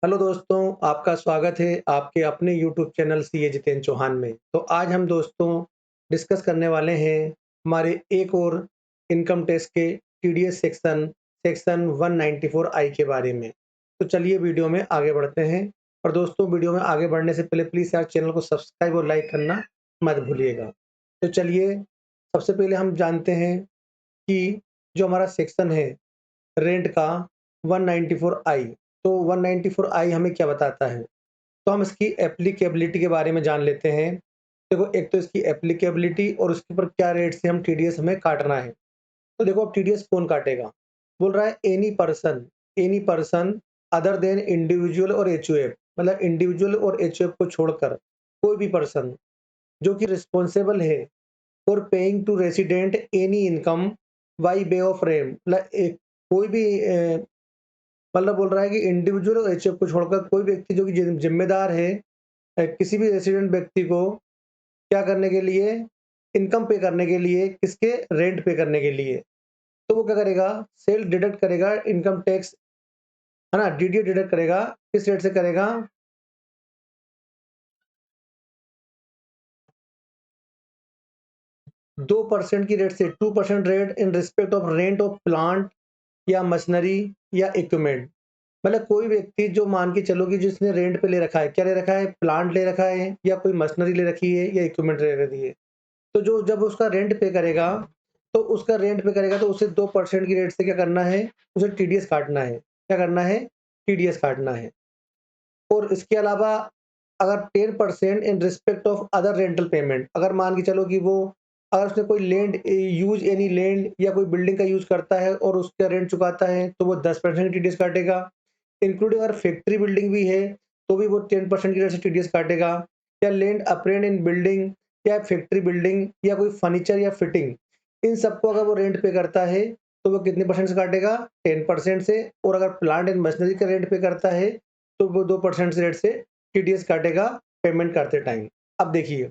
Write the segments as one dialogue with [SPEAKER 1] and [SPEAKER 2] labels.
[SPEAKER 1] Hello दोस्तों, आपका स्वागत है आपके अपने YouTube channel CA Jitendra Chauhan में। तो आज हम दोस्तों डिस्कस करने वाले हैं हमारे एक और इनकम टैक्स के टीडीएस सेक्शन 194 आई के बारे में। तो चलिए वीडियो में आगे बढ़ते हैं। और दोस्तों वीडियो में आगे बढ़ने से पहले प्लीज़ यार चैनल को सब्सक्राइब और लाइक करना मत भूलिएगा। तो चलिए सबसे पहले हम जानते हैं कि जो हमारा सेक्शन है रेंट का 194 आई। तो 194 आई हमें क्या बताता है? तो हम इसकी एप्लीकेबिलिटी के बारे में जान लेते हैं। देखो एक तो इसकी एप्लीकेबिलिटी और उसके ऊपर क्या रेट से हम टीडीएस हमें काटना है। तो देखो अब टीडीएस कौन काटेगा? बोल रहा है any person other than individual और एचयूएफ, मतलब इंडिविजुअल और एचयूएफ को छोड़कर कोई भी पर्सन जो कि रिस्पॉन्सिबल है for paying to resident any income by way of rent, मतलब एक कोई भी मतलब बोल रहा है कि इंडिविजुअल और एचएफ को छोड़कर कोई व्यक्ति जो कि जिम्मेदार है किसी भी रेसिडेंट व्यक्ति को क्या करने के लिए, इनकम पे करने के लिए, किसके रेंट पे करने के लिए। तो वो क्या करेगा, सेल डिडक्ट करेगा इनकम टैक्स, है ना, डीडीए डिडक्ट करेगा। किस रेट से करेगा? 2% की रेट से, 2% rate in respect of rent of plant या मशीनरी या इक्विपमेंट। मतलब कोई व्यक्ति जो मान के चलो कि जिसने रेंट पे ले रखा है, क्या ले रखा है, प्लांट ले रखा है या कोई मशीनरी ले रखी है या इक्विपमेंट ले रखी है। तो जो जब उसका रेंट पे करेगा, तो उसका रेंट पे करेगा तो उसे 2% की रेट से क्या करना है, उसे टीडीएस काटना है। क्या करना है? टीडीएस काटना है। और इसके अलावा अगर 10% in respect of other rental payment, अगर मान के चलो कि वो अगर उसने कोई लैंड यूज एनी लैंड या कोई बिल्डिंग का यूज करता है और उसका रेंट चुकाता है तो वो 10% टीडीएस काटेगा। इंक्लूडिंग अगर फैक्ट्री बिल्डिंग भी है तो भी वो 10% की रेट से टीडीएस काटेगा। या लैंड अप्रेंट इन बिल्डिंग या फैक्ट्री बिल्डिंग या कोई फर्नीचर या फिटिंग, इन सबको अगर वो रेंट पे करता है तो वो कितने परसेंट से काटेगा? 10% से। और अगर प्लांट एंड मशीनरी का रेंट पे करता है तो वो 2% से रेट से टीडीएस काटेगा पेमेंट करते टाइम। अब देखिए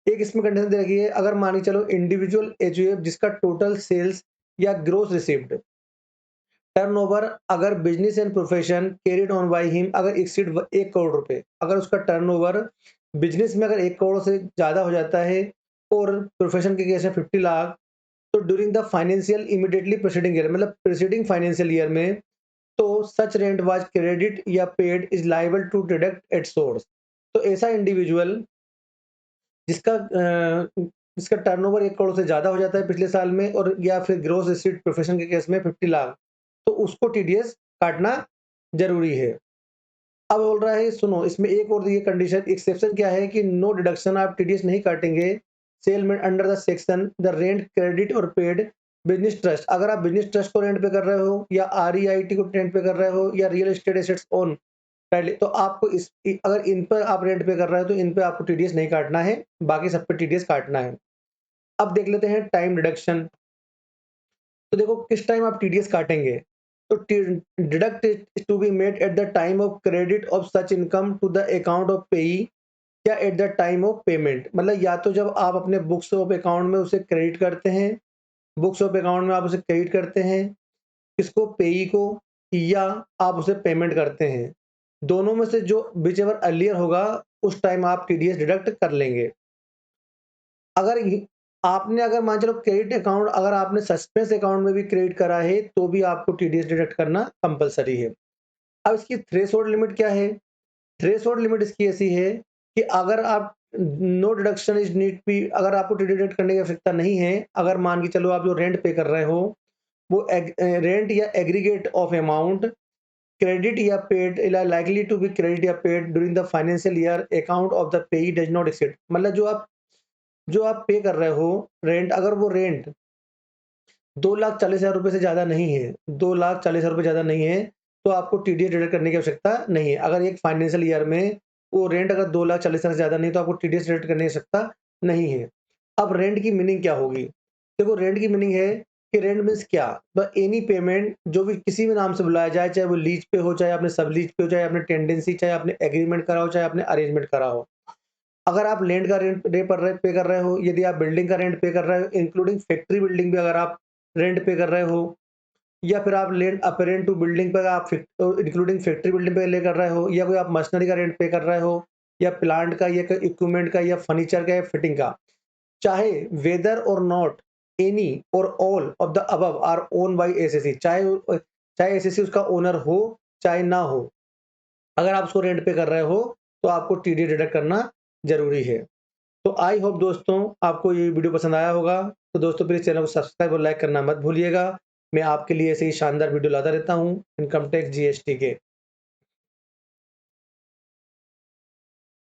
[SPEAKER 1] एक इसमें कंडीशन दे रखी है, अगर मान के चलो इंडिविजुअल एचयूएफ जिसका टोटल सेल्स या ग्रोस रिसीव्ड टर्नओवर, अगर business and profession carried on by him अगर एक्सीड 1 करोड़ रुपए, अगर उसका टर्नओवर बिजनेस में अगर 1 करोड़ से ज्यादा हो जाता है और प्रोफेशन के केस में 50 लाख, तो during the financial immediately preceding year, मतलब प्रीसीडिंग फाइनेंशियल ईयर में, तो सच रेंट वाज क्रेडिट या paid is liable to deduct at source. तो ऐसा इंडिविजुअल जिसका जिसका टर्नओवर 1 करोड़ से ज्यादा हो जाता है पिछले साल में, और या फिर ग्रोस रिसीट प्रोफेशन के केस में 50 लाख, तो उसको टीडीएस काटना जरूरी है। अब बोल रहा है सुनो इसमें एक और ये कंडीशन एक्सेप्शन क्या है कि नो डिडक्शन, आप टीडीएस नहीं काटेंगे सेल में under the section the rent credit और पेड बिजनेस ट्रस्ट, अगर आप बिजनेस ट्रस्ट को रेंट पे कर रहे हो या आरईआईटी को रेंट पे कर रहे हो या रियल एस्टेट एसेट्स ओन पहले, तो आपको अगर इन पर आप रेंट पे कर रहे हो तो इन पे आपको टीडीएस नहीं काटना है, बाकी सब पे टीडीएस काटना है। अब देख लेते हैं टाइम डिडक्शन। तो देखो किस टाइम आप टीडीएस काटेंगे। तो deduct to be made at the time of credit of such income to the account of payee या at the time of payment, मतलब या तो जब आप अपने बुक्स ऑफ अकाउंट में उसे क्रेडिट करते हैं, बुक्स ऑफ अकाउंट में आप उसे क्रेडिट करते हैं किसको, पेई को, या आप उसे पेमेंट करते हैं। दोनों में से जो विच एवर अर्लियर होगा उस टाइम आप टीडीएस डिडक्ट कर लेंगे। अगर आपने अगर मान चलो क्रेडिट अकाउंट अगर आपने सस्पेंस अकाउंट में भी क्रेडिट करा है तो भी आपको टीडीएस डिडक्ट करना कंपलसरी है। अब इसकी थ्रेशोल्ड लिमिट क्या है? थ्रेशोल्ड लिमिट इसकी ऐसी है कि अगर आप no deduction is need be, अगर आपको डिडक्ट करने की आवश्यकता नहीं है, अगर मान के चलो आप जो रेंट पे कर रहे हो वो रेंट या एग्रीगेट ऑफ अमाउंट क्रेडिट या paid likely to be credit या paid during the financial year account of the payee does not exceed, मतलब जो आप पे कर रहे हो रेंट, अगर वो रेंट 2,40,000 रुपए से ज्यादा नहीं है, 2,40,000 रुपए ज्यादा नहीं है, तो आपको टीडीएस डिडक्ट करने की आवश्यकता नहीं है। अगर एक फाइनेंशियल ईयर में वो रेंट अगर 2,40,000 से ज्यादा नहीं तो आपको टीडीएस डिडक्ट करने की आवश्यकता नहीं है। अब रेंट की मीनिंग क्या होगी? देखो रेंट की मीनिंग है कि रेंट मीन्स क्या, द एनी पेमेंट जो भी किसी भी नाम से बुलाया जाए, चाहे वो लीज पे हो, चाहे आपने सब लीज पे हो, चाहे आपने टेंडेंसी, चाहे आपने एग्रीमेंट करा हो, चाहे आपने अरेंजमेंट करा हो। अगर आप लैंड का रेंट पे कर रहे हो, यदि आप बिल्डिंग का रेंट पे कर रहे हो, इंक्लूडिंग फैक्ट्री बिल्डिंग भी अगर आप रेंट पे कर रहे हो, या फिर आप लैंड अपेरेंट टू बिल्डिंग पर आप इंक्लूडिंग फैक्ट्री बिल्डिंग पे ले कर रहे हो, या कोई आप मशीनरी का रेंट पे कर रहे हो, या प्लांट का, या इक्विपमेंट का, या फर्नीचर का, या फिटिंग का, चाहे whether or not any or all of the above are own by SSC, चाहे एसएससी उसका ओनर हो चाहे ना हो, अगर आप उसको रेंट पे कर रहे हो तो आपको टीडी डिडक्ट करना जरूरी है। तो आई होप दोस्तों आपको ये वीडियो पसंद आया होगा। तो दोस्तों प्लीज चैनल को सब्सक्राइब और लाइक करना मत भूलिएगा। मैं आपके लिए ऐसे ही शानदार वीडियो लाता रहता हूँ इनकम टैक्स जीएसटी के।